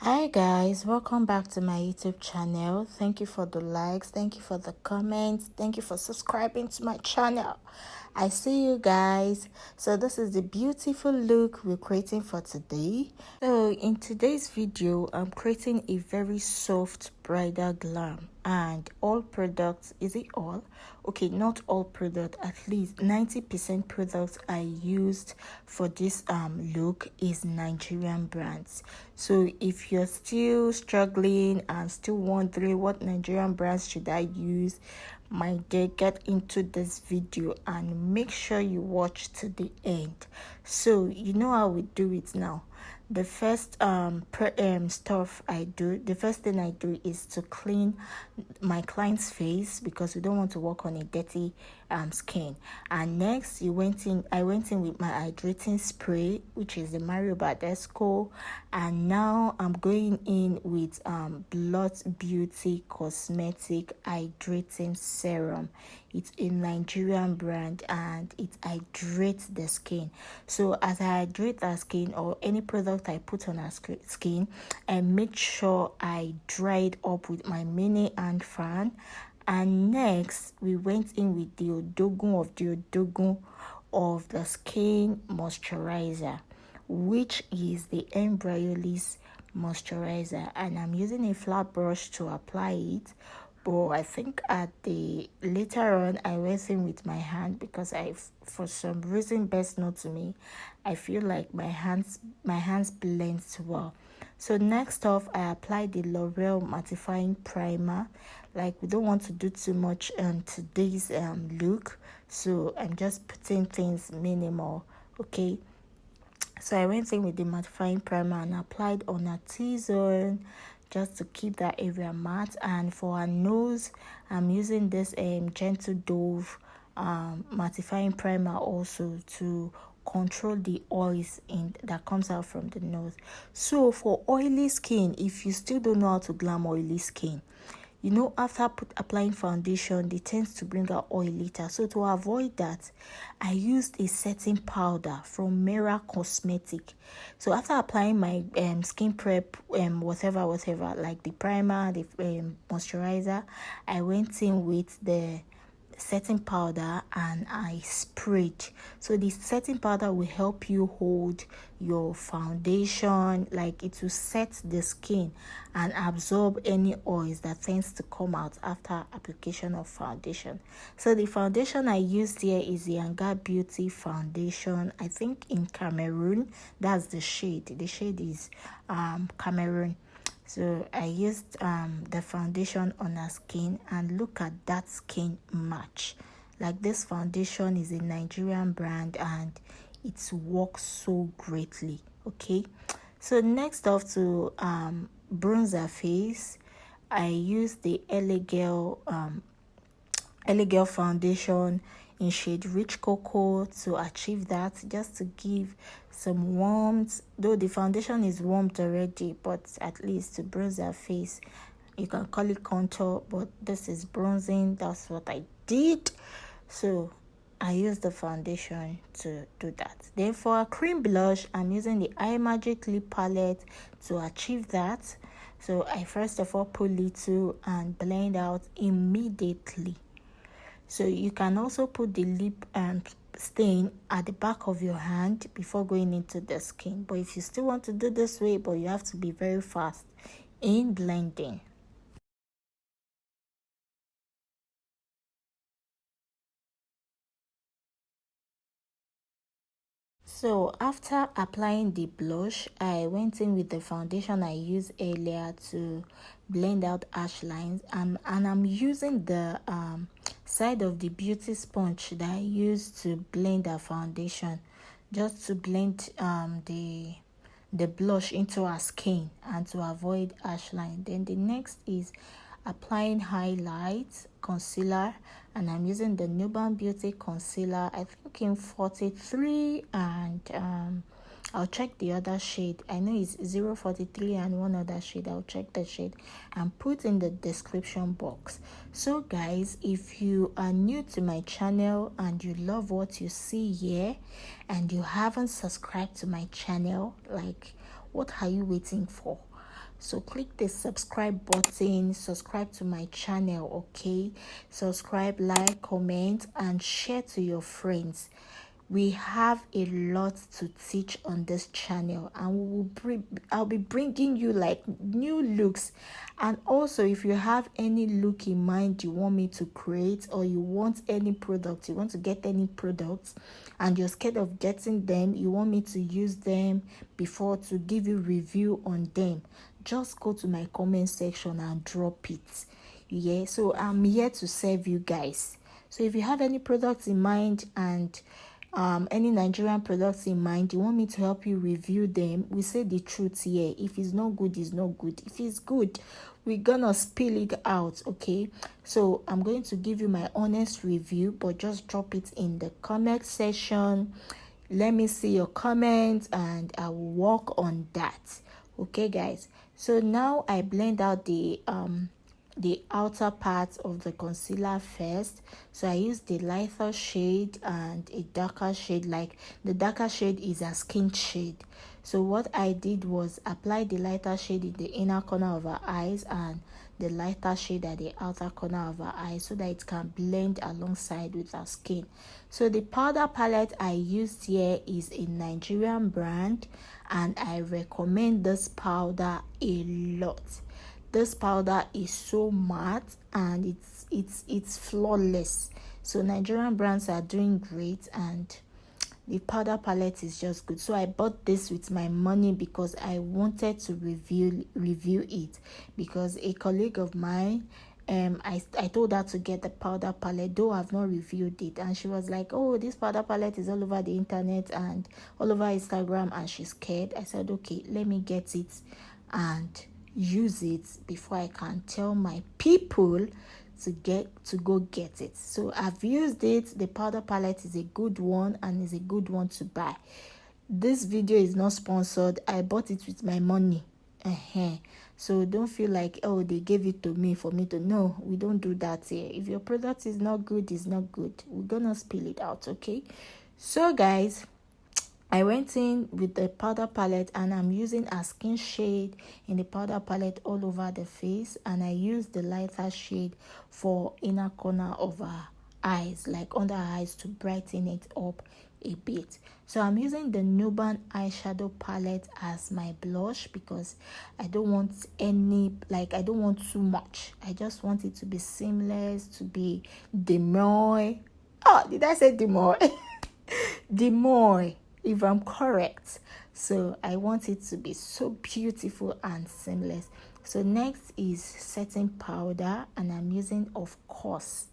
Hi guys, welcome back to my YouTube channel. Thank you for the likes, thank you for the comments, thank you for subscribing to my channel. I see you guys. So this is the beautiful look we're creating for today. So in today's video, I'm creating a very soft bridal glam, and all products, is it all? Okay, not all product, at least 90% products I used for this look is Nigerian brands. So if you're still struggling and still wondering what Nigerian brands should I use, my dear, get into this video and make sure you watch to the end. So you know how we do it now. The first stuff I do, the first thing I do is to clean my client's face, because we don't want to work on a dirty skin. And next I went in with my hydrating spray, which is the Badescu. And now I'm going in with Blush Beauty cosmetic hydrating serum. It's a Nigerian brand and it hydrates the skin. So as I hydrate our skin, or any product I put on our skin, I make sure I dry it up with my mini hand fan. And next we went in with the Odogun of the skin moisturizer, which is the Embryolisse moisturizer, and I'm using a flat brush to apply it. But I think at the later on I went in with my hand, because for some reason, best known to me, I feel like my hands blends well. So next off, I applied the L'Oreal Mattifying Primer. Like, we don't want to do too much on today's look, so I'm just putting things minimal. Okay, so I went in with the mattifying primer and applied on her T-zone, just to keep that area matte. And for her nose, I'm using this Gentle Dove mattifying primer also to control the oils that comes out from the nose. So for oily skin, if you still don't know how to glam oily skin, you know, after applying foundation, they tend to bring out oil later. So to avoid that, I used a setting powder from Merak cosmetic. So after applying my skin prep, whatever, like the primer, the moisturizer, I went in with the setting powder and I sprayed. So the setting powder will help you hold your foundation, like it will set the skin and absorb any oils that tends to come out after application of foundation. So the foundation I used here is the Hegai Beauty foundation, I think in Cameroon. That's the shade. The shade is Cameroon. So I used the foundation on her skin, and look at that skin match. Like, this foundation is a Nigerian brand and it works so greatly. Okay, so next off, to bronze her face, I used the LA Girl foundation in shade Rich Cocoa to achieve that, just to give some warmth. Though the foundation is warmed already, but at least to bronze her face. You can call it contour, but this is bronzing. That's what I did. So I used the foundation to do that. Then for a cream blush, I'm using the Eye Magic lip palette to achieve that. So I first of all put little and blend out immediately. So you can also put the lip stain at the back of your hand before going into the skin. But if you still want to do this way, but you have to be very fast in blending. So after applying the blush, I went in with the foundation I used earlier to blend out ash lines, and I'm using the side of the beauty sponge that I used to blend the foundation, just to blend the blush into our skin and to avoid ash line. Then the next is applying highlights, concealer, and I'm using the Nuban Beauty concealer, I think in 43, and I'll check the other shade. I know it's 043 and one other shade. I'll check the shade and put in the description box. So guys, if you are new to my channel and you love what you see here and you haven't subscribed to my channel, like, what are you waiting for? So click the subscribe button, subscribe to my channel, okay? Subscribe, like, comment, and share to your friends. We have a lot to teach on this channel, and I'll be bringing you like new looks. And also, if you have any look in mind you want me to create, or you want any product, you want to get any products and you're scared of getting them, you want me to use them before to give you review on them, just go to my comment section and drop it. Yeah, so I'm here to serve you guys. So if you have any products in mind, and any Nigerian products in mind, you want me to help you review them, we say the truth here. If it's not good, it's not good. If it's good, we're gonna spill it out, okay? So I'm going to give you my honest review, but just drop it in the comment section. Let me see your comments and I will work on that, okay guys? So now I blend out the outer part of the concealer first. So I use the lighter shade and a darker shade. Like the darker shade is a skin shade. So what I did was apply the lighter shade in the inner corner of her eyes and the lighter shade at the outer corner of her eyes, so that it can blend alongside with her skin. So the powder palette I used here is a Nigerian brand, and I recommend this powder a lot. This powder is so matte and it's flawless. So Nigerian brands are doing great, and the powder palette is just good. So I bought this with my money because I wanted to review it, because a colleague of mine, I told her to get the powder palette, though I've not reviewed it, and she was like, oh, this powder palette is all over the internet and all over Instagram, and she's scared. I said, okay, let me get it and use it before I can tell my people to go get it. So I've used it. The powder palette is a good one, and is a good one to buy. This video is not sponsored. I bought it with my money. So don't feel like, oh, they gave it to me for me to know. We don't do that here. If your product is not good, it's not good. We're gonna spill it out, okay? So guys, I went in with the powder palette, and I'm using a skin shade in the powder palette all over the face, and I used the lighter shade for inner corner of her eyes, like under her eyes, to brighten it up a bit. So I'm using the Nuban eyeshadow palette as my blush, because I don't want I don't want too much. I just want it to be seamless, to be demure. Oh, did I say demure? Demure, if I'm correct. So I want it to be so beautiful and seamless. So next is setting powder, and I'm using, of course,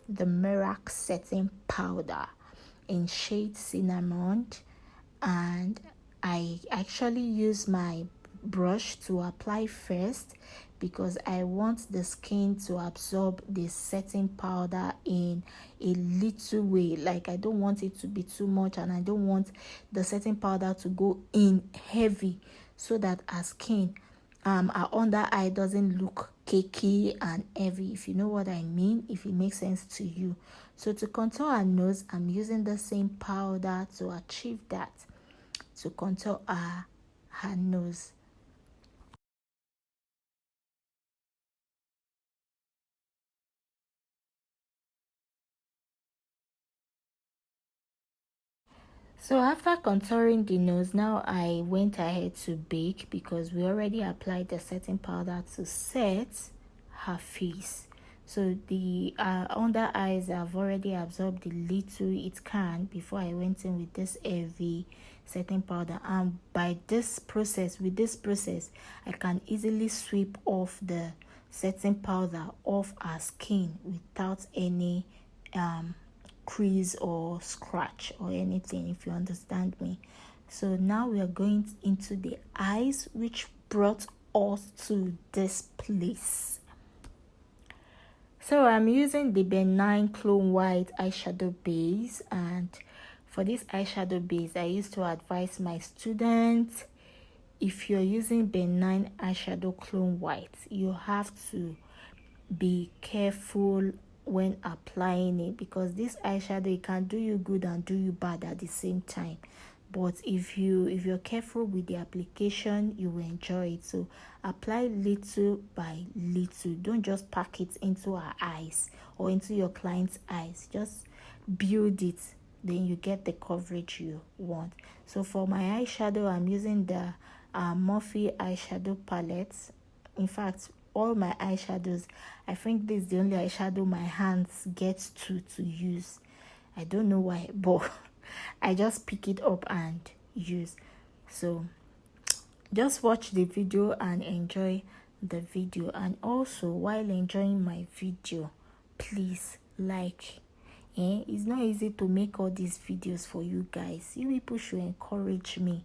the Merak setting powder in shade cinnamon, and I actually use my brush to apply first, because I want the skin to absorb the setting powder in a little way. Like I don't want it to be too much, and I don't want the setting powder to go in heavy, so that our skin, our under eye doesn't look cakey and heavy, if you know what I mean, if it makes sense to you. So to contour our nose, I'm using the same powder to achieve that, to contour her nose. So after contouring the nose, now I went ahead to bake, because we already applied the setting powder to set her face. So the under eyes have already absorbed the little it can before I went in with this heavy setting powder. And by this process, I can easily sweep off the setting powder off our skin without any crease or scratch or anything, if you understand me. So now we are going into the eyes, which brought us to this place. So I'm using the Benign Clone White eyeshadow base, and for this eyeshadow base, I used to advise my students, if you're using Benign eyeshadow Clone White, you have to be careful when applying it, because this eyeshadow, it can do you good and do you bad at the same time. but if you're careful with the application, you will enjoy it. So apply little by little. Don't just pack it into our eyes or into your client's eyes. Just build it, then you get the coverage you want. So for my eyeshadow, I'm using the Morphe eyeshadow palette. In fact, all my eyeshadows, I think this is the only eyeshadow my hands get to use. I don't know why, but I just pick it up and use. So just watch the video and enjoy the video. And also, while enjoying my video, please like. It's not easy to make all these videos for you guys. You people should encourage me.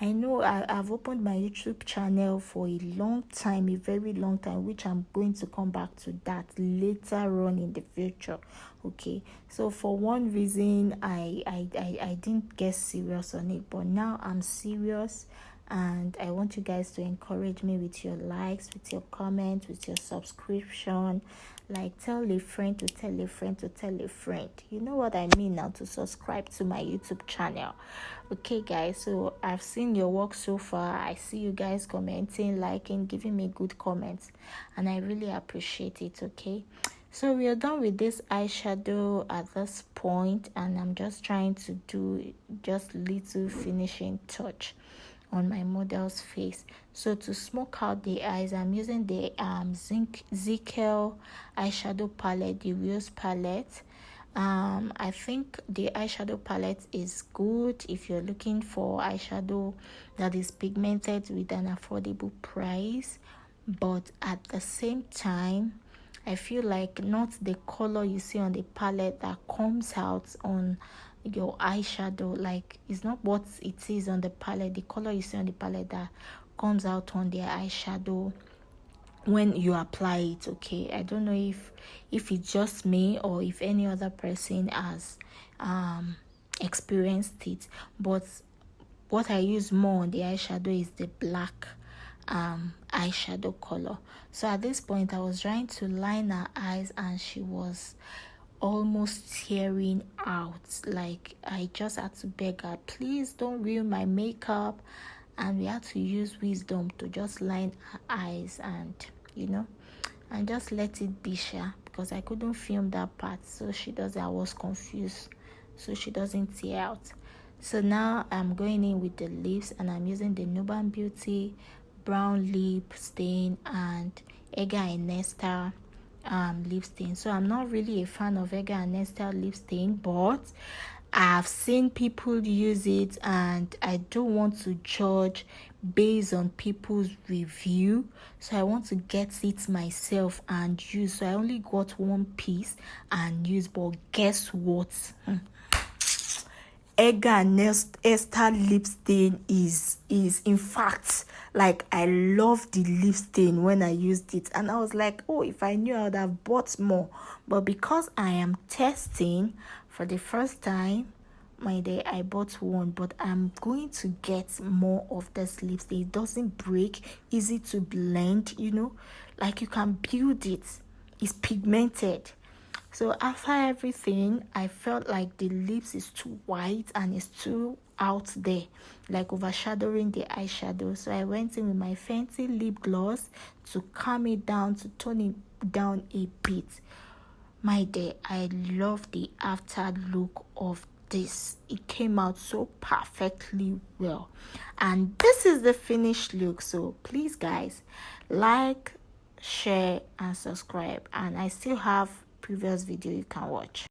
I know I've opened my YouTube channel for a long time, a very long time, which I'm going to come back to that later on in the future. Okay, so for one reason I didn't get serious on it, but now I'm serious, and I want you guys to encourage me with your likes, with your comments, with your subscription. Like, tell a friend to tell a friend to tell a friend. You know what I mean now, to subscribe to my YouTube channel. Okay guys, so I've seen your work so far. I see you guys commenting, liking, giving me good comments, and I really appreciate it. Okay, so we are done with this eyeshadow at this point, and I'm just trying to do just little finishing touch on my model's face. So to smoke out the eyes, I'm using the Zekel eyeshadow palette, the Rose palette. I think the eyeshadow palette is good if you're looking for eyeshadow that is pigmented with an affordable price, but at the same time, I feel like not the color you see on the palette that comes out on your eyeshadow. Like, it's not what it is on the palette, the color you see on the palette that comes out on the eyeshadow when you apply it. Okay, I don't know if it's just me or if any other person has experienced it, but what I use more on the eyeshadow is the black eyeshadow color. So at this point, I was trying to line her eyes and she was almost tearing out. Like, I just had to beg her, please don't ruin my makeup, and we had to use wisdom to just line her eyes and and just let it be, because I couldn't film that part, so I was confused, so she doesn't tear out. So now I'm going in with the lips, and I'm using the Nuban Beauty brown Lipstain and Hegai and Esther Lipstain. So I'm not really a fan of Hegai and Esther Lipstain, but I've seen people use it, and I don't want to judge based on people's review, so I want to get it myself and use. So I only got one piece and use, but guess what? Hegai and Esther Lipstain is in fact, like, I love the lip stain when I used it, and I was like, oh, if I knew, I would have bought more. But because I am testing for the first time, my day, I bought one, but I'm going to get more of this lip stain. It doesn't break, easy to blend, like you can build it. It's pigmented. So after everything, I felt like the lips is too white and it's too out there, like overshadowing the eyeshadow. So I went in with my fancy lip gloss to calm it down, to tone it down a bit. My dear, I love the after look of this. It came out so perfectly well, and this is the finished look. So please guys, like, share and subscribe, and I still have previous video you can watch.